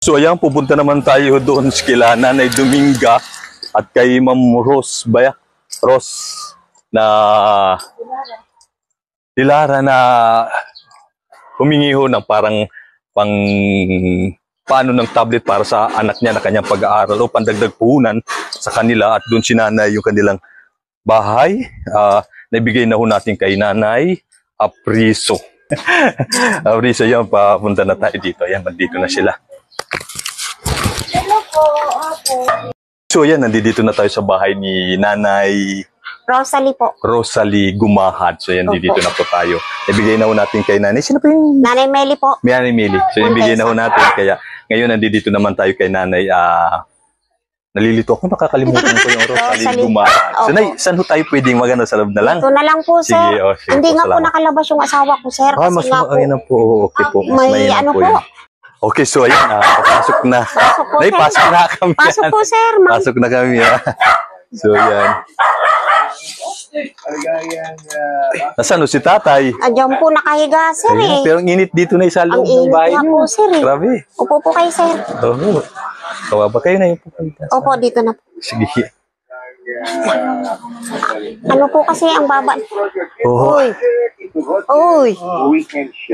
So ayan, pupunta naman tayo doon kila Nanay Dominga at kay Ma'am Rose na Dilara na humingi ho ng parang paano ng tablet para sa anak niya na kanyang pag-aaral o pandagdag puhunan sa kanila at doon si Nanay yung kanilang bahay. Naibigay na ho natin kay Nanay Apriso. Apriso, yan, papunta na tayo dito. Ayan, nandito na sila. Hello po, opo. So yan, nandito na tayo sa bahay ni Nanay Rosalie po. Rosalie Gumahad. So yan, dito na po tayo. Ibigay na ho natin kay Nanay. Sino pa yung? Nanay Meli po. Nanay Meli. So ibigay na ho natin. Kaya ngayon, nandito naman tayo kay Nanay. Nalilito ako, nakakalimutan ko yung Rosalie Gumahad. So Nay, saan ho tayo pwedeng magano sa loob na lang? Ito na lang po, sir. Sige, sige hindi po, nga po nakalabas yung asawa ko, sir. Mas na po. Okay po. Mas may ano po. Okay, so ayan, pasok na. Pasok po, Nay, sir. pasok na kami. Pasok po, sir. Pasok na kami. So ayan. Nasaan si tatay? Diyan po nakahiga, sir. Ayun, pero ang init dito na sa loob ng bahay niyo. Po, sir. Grabe. Upo po kayo, sir. Oo. Kawawa kayo na yung pupunta. Opo, dito na po. Sige. Ano po kasi ang baba? Oo. Uy.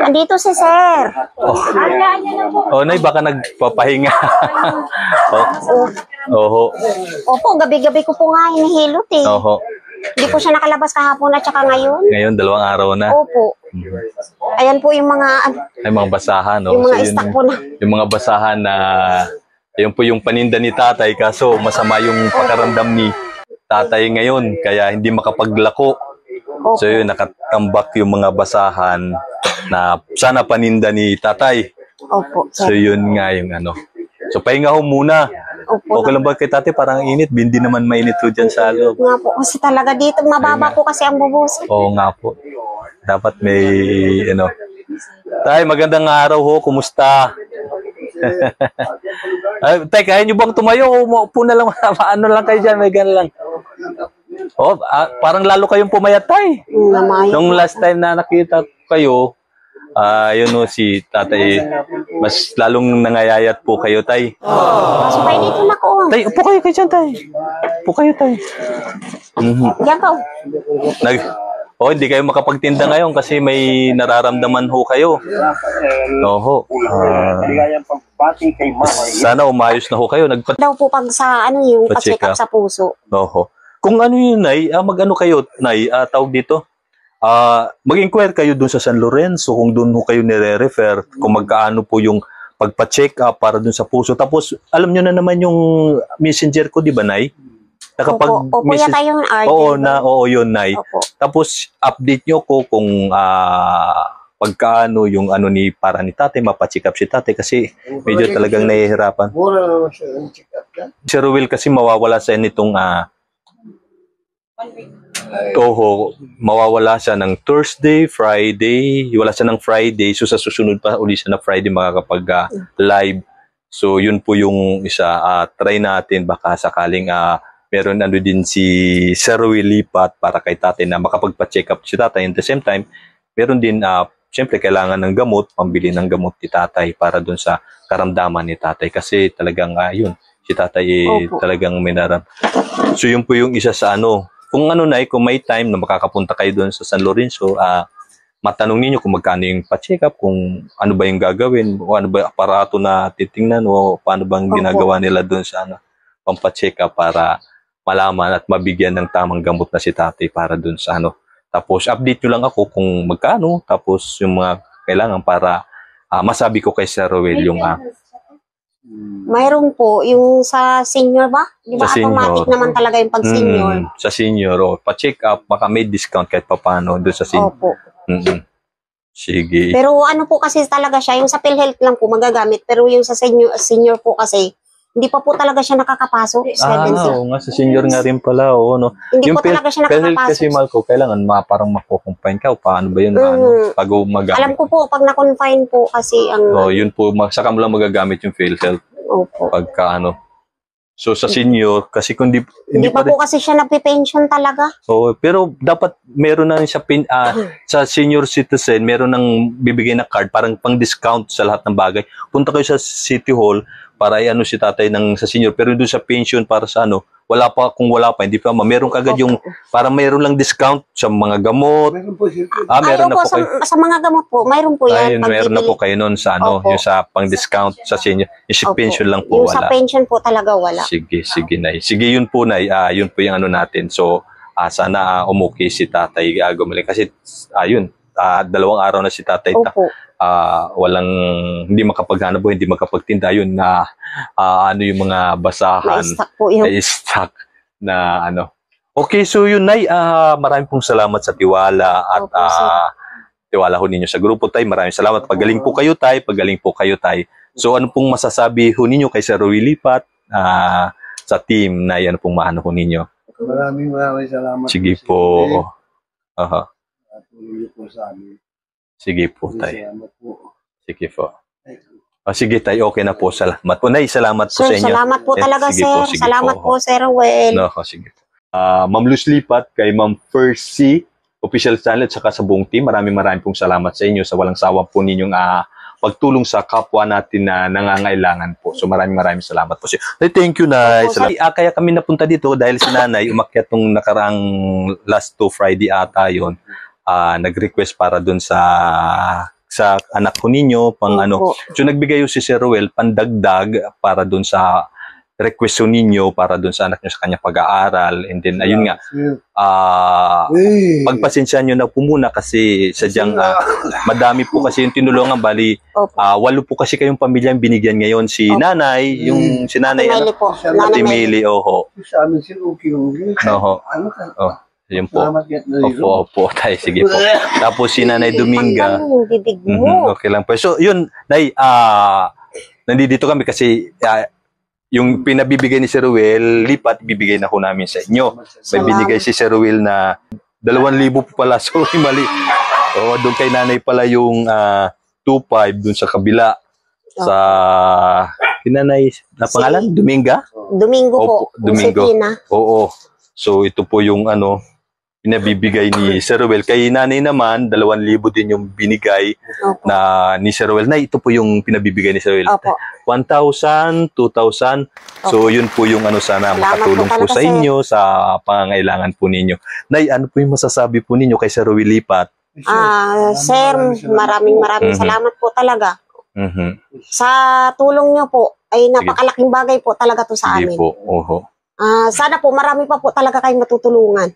Andito si sir. Oh, Nay, baka nagpapahinga. Oo. Opo, gabi-gabi ko po nga hinihilot eh. Oo. Hindi po siya nakalabas kahapon at saka ngayon. Ngayon, 2 araw na. Opo. Ayan po yung mga... Ay, mga basahan. No? Yung mga stock po na. Yung mga basahan na... Ayun po yung paninda ni tatay. Kaso masama yung pakaramdam ni tatay ngayon. Kaya hindi makapaglako. Opo. So yun, nakatambak yung mga basahan na sana paninda ni tatay. Opo. So yun nga yung ano. So pahinga ho muna. Opo. Okay lang ba kay tatay? Parang init. Hindi naman mainit ho dyan sa loob. Nga po, kasi talaga dito, mababa po kasi ang bubusin. Oo nga po. Dapat may, ano. Tay, magandang araw ho. Kumusta? Ay, tay, kaya nyo bang tumayo? Upo na lang. Ano lang kayo dyan? May gan lang. Oh, parang lalo kayong pumayat, tay. Nung last time na nakita kayo, yun o, si tatay, mas lalong nangayayat po kayo, tay. So, kayo dito na ko. Tay, upo kayo kayo dyan, tay. Upo kayo, tay. Diyan ka. Hindi kayo makapagtinda ngayon kasi may nararamdaman ho kayo. Oho. Sana umayos na ho kayo. Daw po pag sa, ano yung pa-check up sa puso. Oho. Kung ano yun, Nay, mag-ano kayo, Nay, tawag dito? Mag-inquire kayo dun sa San Lorenzo kung dun ho kayo nire-refer, kung magkaano po yung pagpa-check up para dun sa puso. Tapos, alam nyo na naman yung messenger ko, di ba, Nay? Opo, yata yung Oo, yun, Nay. Opo. Tapos, update nyo ko kung pagkaano yung ano ni para ni tatay, mapacheck up si tatay kasi medyo talagang nahihirapan. Si Ruel kasi mawawala sa nitong mawawala siya ng Thursday, Friday, wala siya ng Friday, so sa susunod pa uli siya na Friday makakapag live. So yun po yung isa, try natin baka sakaling meron ano din si Sir Ruel lipat para kay tatay na makapagpa-check up si tatay. At the same time, meron din siyempre kailangan ng gamot, pambili ng gamot ni tatay para dun sa karamdaman ni tatay kasi talagang yun, si tatay talagang may So yun po yung isa sa ano. Kung ano, Nay, kung may time na makakapunta kayo doon sa San Lorenzo, matanong ninyo kung magkano yung pa-check up, kung ano ba yung gagawin, o ano ba yung aparato na titingnan, o paano bang ginagawa nila doon sa pampa-check up para malaman at mabigyan ng tamang gamot na si tatay para doon sa ano. Tapos update nyo lang ako kung magkano, tapos yung mga kailangan para masabi ko kay Sir Ruel yung mayroon po, yung sa senior ba? Di ba automatic naman talaga yung pag-senior? Sa senior, pa-check up, baka may discount kahit papano doon sa senior. Opo. Sige. Pero ano po kasi talaga siya, yung sa PhilHealth lang po magagamit, pero yung sa senior po kasi, hindi pa po talaga siya nakakapasok. Oo nga, sa senior nga rin pala. No? Hindi po talaga siya nakakapasok. Kasi Marco, kailangan parang makukumpine ka o paano ba yun? Pag magamit. Alam ko po, pag na-confine po kasi ang... yun po, saka mo lang magagamit yung PhilHealth. Opo. Pagka ano. So sa senior, kasi kung Hindi pa po kasi siya nagpe-pension talaga. So, pero dapat meron na siya sa senior citizen, meron nang bibigay na card parang pang-discount sa lahat ng bagay. Punta kayo sa City Hall para i-ano si tatay sa senior, pero doon sa pension para sa ano, kung wala pa, hindi pa meron kagad yung para meron lang discount sa mga gamot. Meron po sir. Meron na po sa, kayo. sa mga gamot po, mayroon po yan. Meron na po kayo noon sa ano, Opo. yung sa pang-discount sa senior. Yung sa Opo. pension lang po Yung sa wala. pension po talaga wala. Sige, Nay. Sige, yun po, Nay. Yun po yung ano natin. So, sana umukay si tatay gumaling. Kasi, yun, 2 araw na si tatay. Opo. Hindi makapaghanap o hindi makapagtinda. Yun na ano yung mga basahan. Na-stock po yun. Na-stock na ano. Okay, so yun, Nay. Maraming pong salamat sa tiwala at Opo, sir. tiwala ho ninyo sa grupo, Tay. Maraming salamat. Pagaling po kayo, Tay. Pagaling po kayo, Tay. So, ano pong masasabi ho ninyo kay Sir Roy Lipat sa team na yan pong maano ho ninyo? Maraming salamat. Sige Sir po. Jose. Aha. At tuloy niyo po sa amin. Sige po, Tay. Salamat po. Sige po. Sige, Tay. Okay na po. Salamat po. Nay, salamat po Sir, sa inyo. salamat po talaga, Sige sir. po, sige Salamat po. po, Sir Well. Sige po. Ma'am Luz Lipat, kay Ma'am Percy, official channel, at saka sa buong team, maraming pong salamat sa inyo sa walang sawa po ninyong pagtulong sa kapwa natin na nangangailangan po. So maraming salamat po. Thank you, Nay. Opo, Kaya kami napunta dito dahil si Nanay umakyat nung nakarang last Friday ata yun. Nag-request para dun sa anak ko ninyo, pang ano. Opo. So nagbigay yung si Sir Ruel pandagdag para dun sa request ninyo para dun sa anak nyo sa kanya pag-aaral. And then, ayun nga, Sir. pagpasensya nyo na po muna kasi sadyang madami po kasi yung tinulungan. Bali, Opo. 8 po kasi kayong pamilya yung binigyan ngayon. Si Nanay, yung si Nanay, Mili po. Ate Ate Nanay Mili. Mili, oho. Sa amin sir, okay. Oho. Ano ka? Yun po. Salamat yan na Opo, tayo, sige po. Tapos si Nanay Dominga. Tanggal yung bibig mo. Okay lang po. So, yun, Nay, nandito kami kasi yung pinabibigay ni Sir Ruel, Lipat, bibigay na ko namin sa inyo. May binigay si Sir Ruel na 2,000 po pala. Sorry, mali. Doon kay Nanay pala yung 2,500 doon sa kabila. Sa Nanay, na pangalan? Dominga? Domingo po. Opo, Domingo. Josefina. Oo. So, ito po yung pinabibigay ni Sir Ruel. Kay Nanay naman, 2,000 din yung binigay Opo. na ni Sir Ruel. Na ito po yung pinabibigay ni Sir Ruel. Opo. 1,000, 2,000. So, yun po yung sana Salamat makatulong po po talaga, sa sir. inyo sa pangangailangan po ninyo. Nay, ano po yung masasabi po ninyo kay Sir Ruel Lipat? Sir, maraming Mhm. salamat po talaga. Mhm. Sa tulong niyo po, ay napakalaking bagay po talaga to sa Sige amin. po. Oho. Sana po marami pa po talaga kayong matutulungan.